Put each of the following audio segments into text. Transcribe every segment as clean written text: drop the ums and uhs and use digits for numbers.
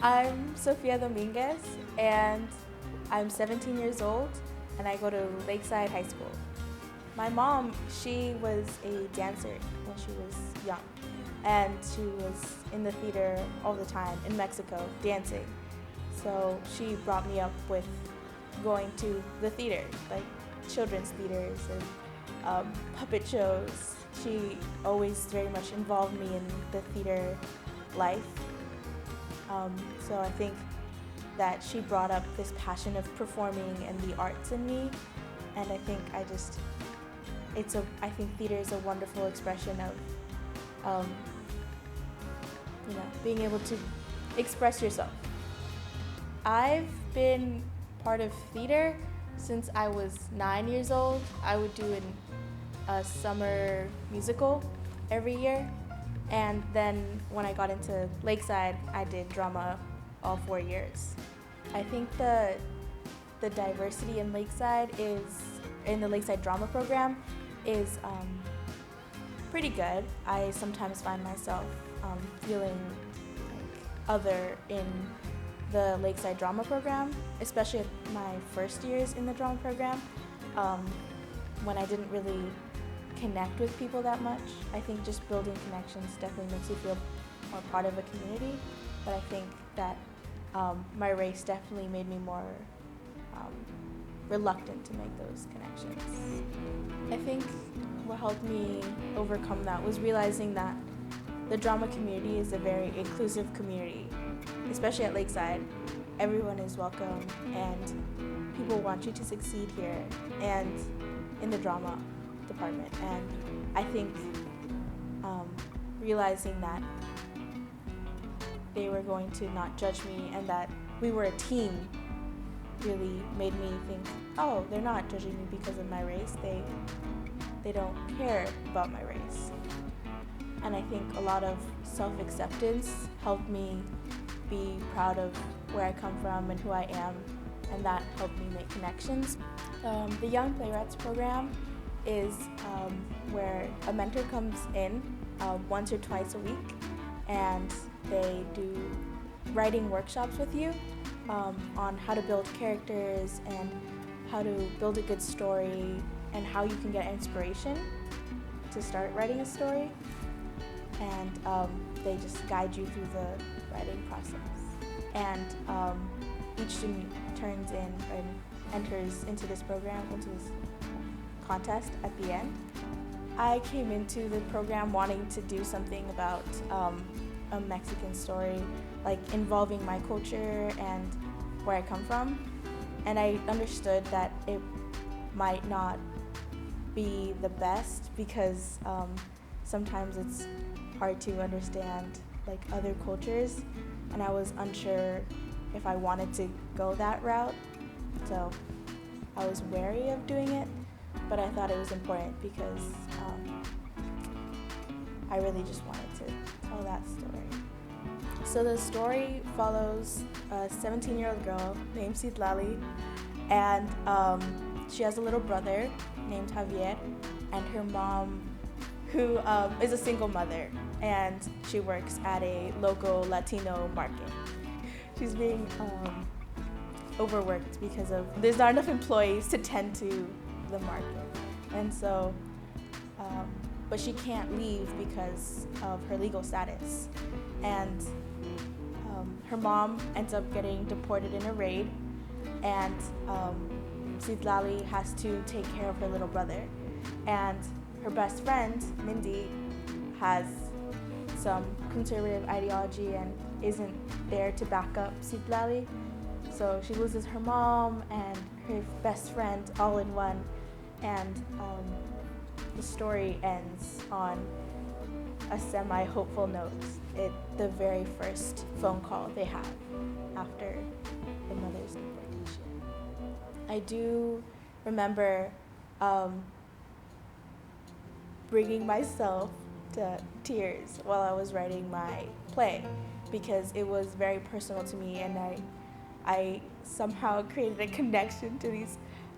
I'm Sofia Dominguez, and I'm 17 years old, and I go to Lakeside High School. My mom, she was a dancer when she was young, and she was in the theater all the time in Mexico dancing. So she brought me up with going to the theater, like children's theaters and puppet shows. She always very much involved me in the theater life. So I think that she brought up this passion of performing and the arts in me, and I think I think theater is a wonderful expression of being able to express yourself. I've been part of theater since I was 9 years old. I would do a summer musical every year. And then when I got into Lakeside, I did drama all 4 years. I think the diversity in the Lakeside drama program is pretty good. I sometimes find myself feeling like other in the Lakeside drama program, especially at my first years in the drama program, when I didn't really connect with people that much. I think just building connections definitely makes you feel more part of a community, but I think that my race definitely made me more reluctant to make those connections. I think what helped me overcome that was realizing that the drama community is a very inclusive community, especially at Lakeside. Everyone is welcome and people want you to succeed here and in the drama department. And I think realizing that they were going to not judge me and that we were a team really made me think, oh, they're not judging me because of my race. They don't care about my race. And I think a lot of self-acceptance helped me be proud of where I come from and who I am, and that helped me make connections. The Young Playwrights program is where a mentor comes in once or twice a week, and they do writing workshops with you on how to build characters and how to build a good story and how you can get inspiration to start writing a story. And they just guide you through the writing process. And each student turns in and enters into this program, into this contest at the end. I came into the program wanting to do something about a Mexican story, like involving my culture and where I come from. And I understood that it might not be the best because sometimes it's hard to understand like other cultures, and I was unsure if I wanted to go that route, so I was wary of doing it, but I thought it was important because I really just wanted to tell that story. So the story follows a 17-year-old girl named Citlali, and she has a little brother named Javier, and her mom, who is a single mother, and she works at a local Latino market. She's being overworked because there's not enough employees to tend to the market, and so, but she can't leave because of her legal status, and her mom ends up getting deported in a raid, and Citlali has to take care of her little brother, and her best friend, Mindy, has some conservative ideology and isn't there to back up Citlali. So she loses her mom and her best friend all in one, and the story ends on a semi-hopeful note. The very first phone call they have after the mother's deportation. I do remember bringing myself to tears while I was writing my play because it was very personal to me, and I somehow created a connection to these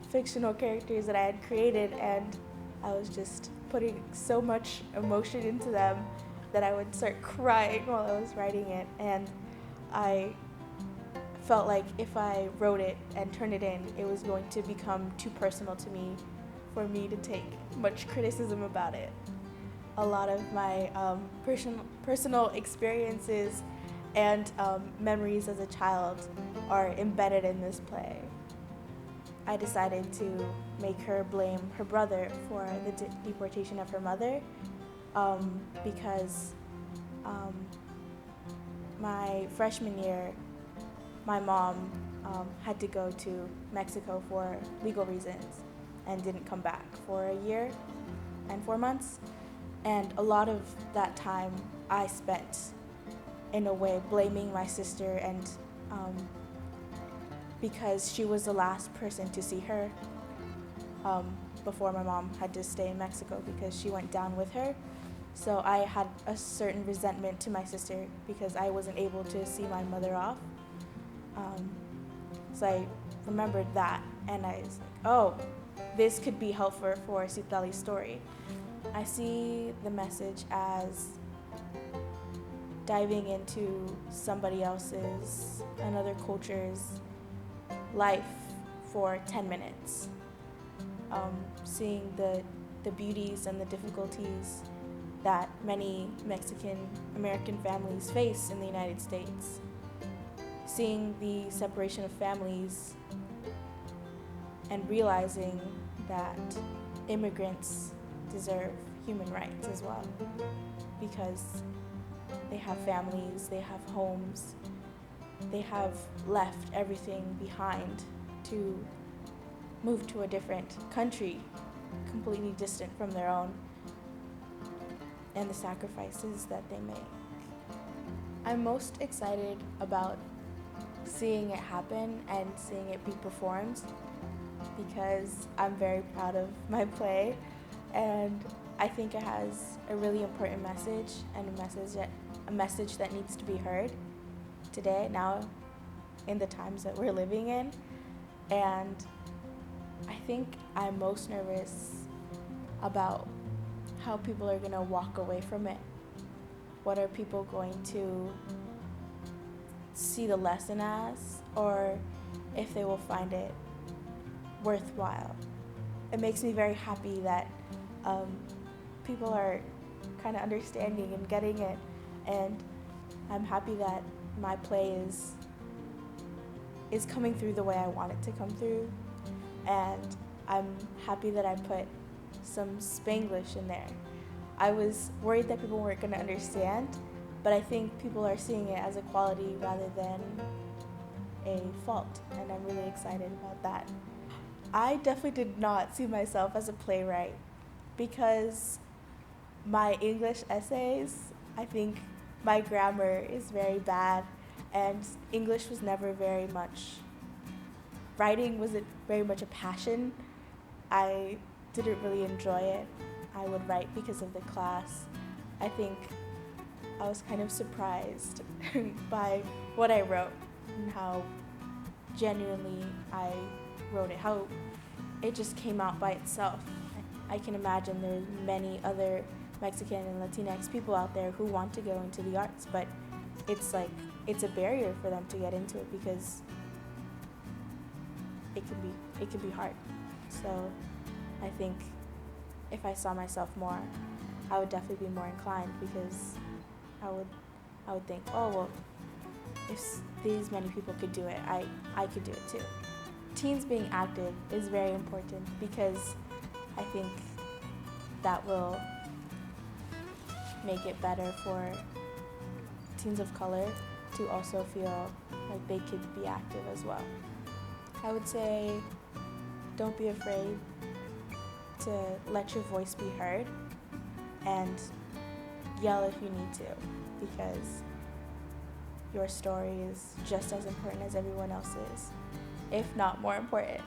fictional characters that I had created, and I was just putting so much emotion into them that I would start crying while I was writing it, and I felt like if I wrote it and turned it in, it was going to become too personal to me for me to take much criticism about it. A lot of my personal experiences and memories as a child are embedded in this play. I decided to make her blame her brother for the deportation of her mother because my freshman year, my mom had to go to Mexico for legal reasons and didn't come back for a year and 4 months. And a lot of that time I spent, in a way, blaming my sister, and because she was the last person to see her before my mom had to stay in Mexico because she went down with her. So I had a certain resentment to my sister because I wasn't able to see my mother off. So I remembered that, and I was like, oh, this could be helpful for Citlali's story. I see the message as diving into somebody else's, another culture's life for 10 minutes. Seeing the beauties and the difficulties that many Mexican-American families face in the United States. Seeing the separation of families and realizing that immigrants deserve human rights as well, because they have families, they have homes, they have left everything behind to move to a different country, completely distant from their own, and the sacrifices that they make. I'm most excited about seeing it happen and seeing it be performed because I'm very proud of my play, and I think it has a really important message, and a message that needs to be heard today, now, in the times that we're living in. And I think I'm most nervous about how people are gonna walk away from it. What are people going to see the lesson as, or if they will find it worthwhile. It makes me very happy that people are kind of understanding and getting it, and I'm happy that my play is coming through the way I want it to come through, and I'm happy that I put some Spanglish in there. I was worried that people weren't going to understand, but I think people are seeing it as a quality rather than a fault, and I'm really excited about that. I definitely did not see myself as a playwright because my English essays, I think my grammar is very bad, and English was never very much, writing wasn't very much a passion. I didn't really enjoy it. I would write because of the class. I think I was kind of surprised by what I wrote and how genuinely I wrote it, how it just came out by itself. I can imagine there's many other Mexican and Latinx people out there who want to go into the arts, but it's a barrier for them to get into it because it can be hard. So I think if I saw myself more, I would definitely be more inclined, because I would think, oh well, if these many people could do it, I could do it too. Teens being active is very important because I think that will make it better for teens of color to also feel like they could be active as well. I would say don't be afraid to let your voice be heard and yell if you need to, because your story is just as important as everyone else's, if not more important.